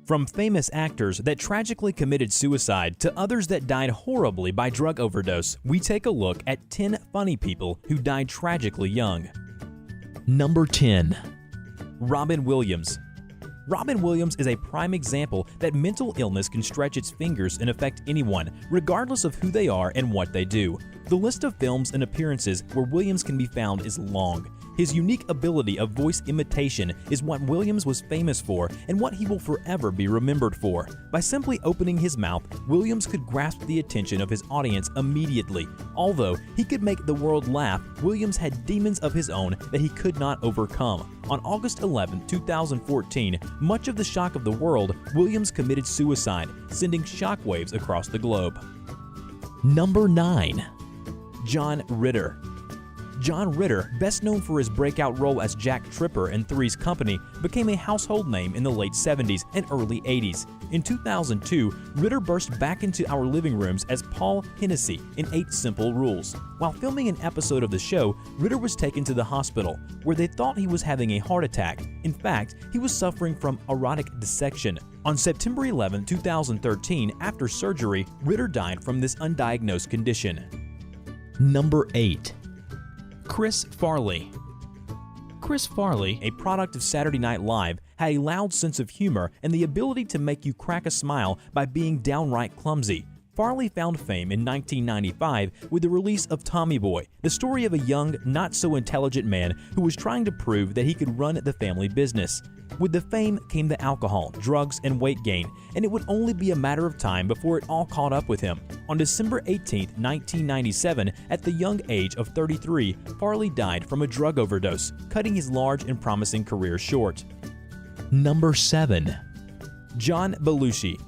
From famous actors that tragically committed suicide to others that died horribly by drug overdose, we take a look at 10 funny people who died tragically young. Number 10. Robin Williams. Robin Williams is a prime example that mental illness can stretch its fingers and affect anyone, regardless of who they are and what they do. The list of films and appearances where Williams can be found is long. His unique ability of voice imitation is what Williams was famous for and what he will forever be remembered for. By simply opening his mouth, Williams could grasp the attention of his audience immediately. Although he could make the world laugh, Williams had demons of his own that he could not overcome. On August 11, 2014, much of the shock of the world, Williams committed suicide, sending shockwaves across the globe. Number 9. John Ritter. John Ritter, best known for his breakout role as Jack Tripper in Three's Company, became a household name in the late 70s and early 80s. In 2002, Ritter burst back into our living rooms as Paul Hennessy in 8 Simple Rules. While filming an episode of the show, Ritter was taken to the hospital, where they thought he was having a heart attack. In fact, he was suffering from aortic dissection. On September 11, 2013, after surgery, Ritter died from this undiagnosed condition. Number 8. Chris Farley. Chris Farley, a product of Saturday Night Live, had a loud sense of humor and the ability to make you crack a smile by being downright clumsy. Farley found fame in 1995 with the release of Tommy Boy, the story of a young, not-so-intelligent man who was trying to prove that he could run the family business. With the fame came the alcohol, drugs, and weight gain, and it would only be a matter of time before it all caught up with him. On December 18, 1997, at the young age of 33, Farley died from a drug overdose, cutting his large and promising career short. Number 7. John Belushi.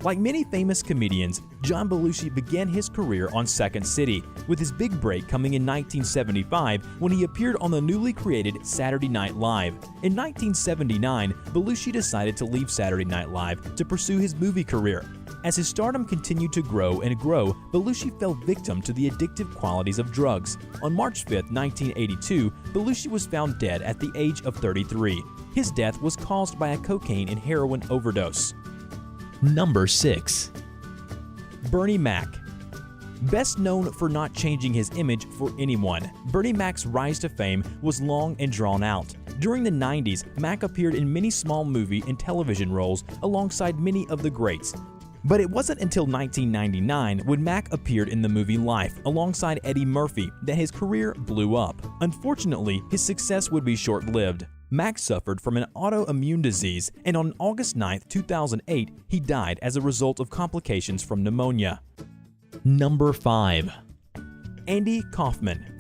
Like many famous comedians, John Belushi began his career on Second City, with his big break coming in 1975 when he appeared on the newly created Saturday Night Live. In 1979, Belushi decided to leave Saturday Night Live to pursue his movie career. As his stardom continued to grow and grow, Belushi fell victim to the addictive qualities of drugs. On March 5, 1982, Belushi was found dead at the age of 33. His death was caused by a cocaine and heroin overdose. Number 6. Bernie Mac. Best known for not changing his image for anyone, Bernie Mac's rise to fame was long and drawn out. During the 90s, Mac appeared in many small movie and television roles alongside many of the greats. But it wasn't until 1999, when Mac appeared in the movie Life alongside Eddie Murphy, that his career blew up. Unfortunately, his success would be short-lived. Mac suffered from an autoimmune disease, and on August 9, 2008, he died as a result of complications from pneumonia. Number 5. Andy Kaufman.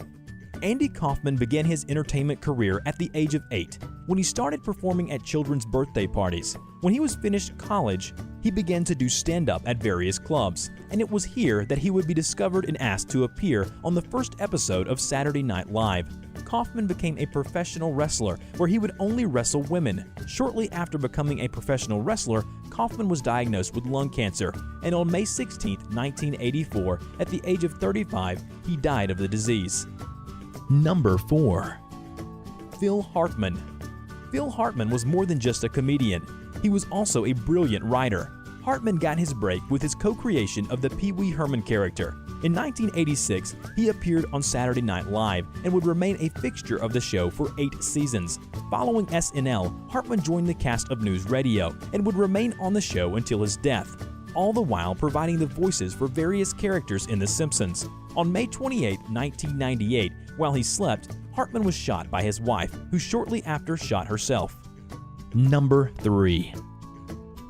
Andy Kaufman began his entertainment career at the age of 8, when he started performing at children's birthday parties. When he was finished college, he began to do stand-up at various clubs, and it was here that he would be discovered and asked to appear on the first episode of Saturday Night Live. Kaufman became a professional wrestler, where he would only wrestle women. Shortly after becoming a professional wrestler, Kaufman was diagnosed with lung cancer, and on May 16, 1984, at the age of 35, he died of the disease. Number 4. Phil Hartman. Phil Hartman was more than just a comedian. He was also a brilliant writer. Hartman got his break with his co-creation of the Pee Wee Herman character. In 1986, he appeared on Saturday Night Live and would remain a fixture of the show for 8 seasons. Following SNL, Hartman joined the cast of News Radio and would remain on the show until his death, all the while providing the voices for various characters in The Simpsons. On May 28, 1998, while he slept, Hartman was shot by his wife, who shortly after shot herself. Number 3.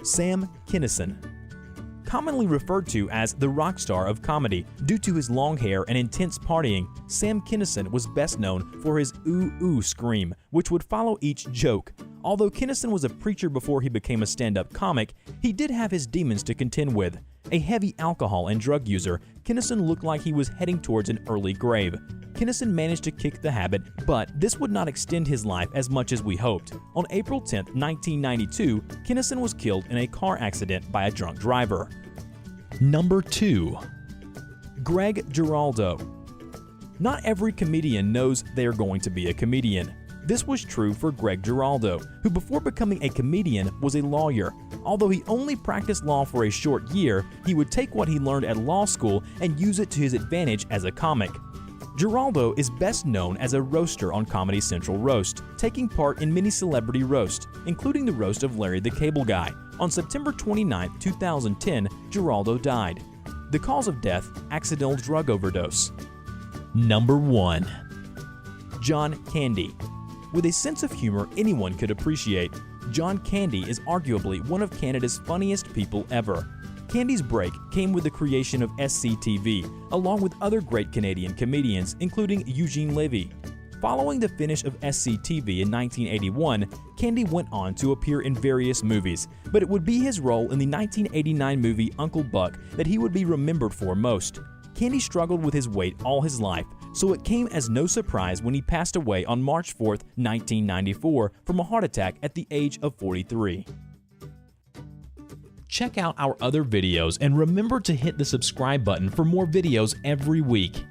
Sam Kinison. Commonly referred to as the rock star of comedy due to his long hair and intense partying, Sam Kinison was best known for his ooh-ooh scream, which would follow each joke. Although Kinison was a preacher before he became a stand-up comic, he did have his demons to contend with. A heavy alcohol and drug user, Kinison looked like he was heading towards an early grave. Kinison managed to kick the habit, but this would not extend his life as much as we hoped. On April 10, 1992, Kinison was killed in a car accident by a drunk driver. Number 2. Greg Giraldo. Not every comedian knows they are going to be a comedian. This was true for Greg Giraldo, who before becoming a comedian was a lawyer. Although he only practiced law for a short year, he would take what he learned at law school and use it to his advantage as a comic. Giraldo is best known as a roaster on Comedy Central Roast, taking part in many celebrity roasts, including the roast of Larry the Cable Guy. On September 29, 2010, Giraldo died. The cause of death: accidental drug overdose. Number 1. John Candy. With a sense of humor anyone could appreciate, John Candy is arguably one of Canada's funniest people ever. Candy's break came with the creation of SCTV, along with other great Canadian comedians, including Eugene Levy. Following the finish of SCTV in 1981, Candy went on to appear in various movies, but it would be his role in the 1989 movie Uncle Buck that he would be remembered for most. Candy struggled with his weight all his life, so it came as no surprise when he passed away on March 4, 1994, from a heart attack at the age of 43. Check out our other videos and remember to hit the subscribe button for more videos every week.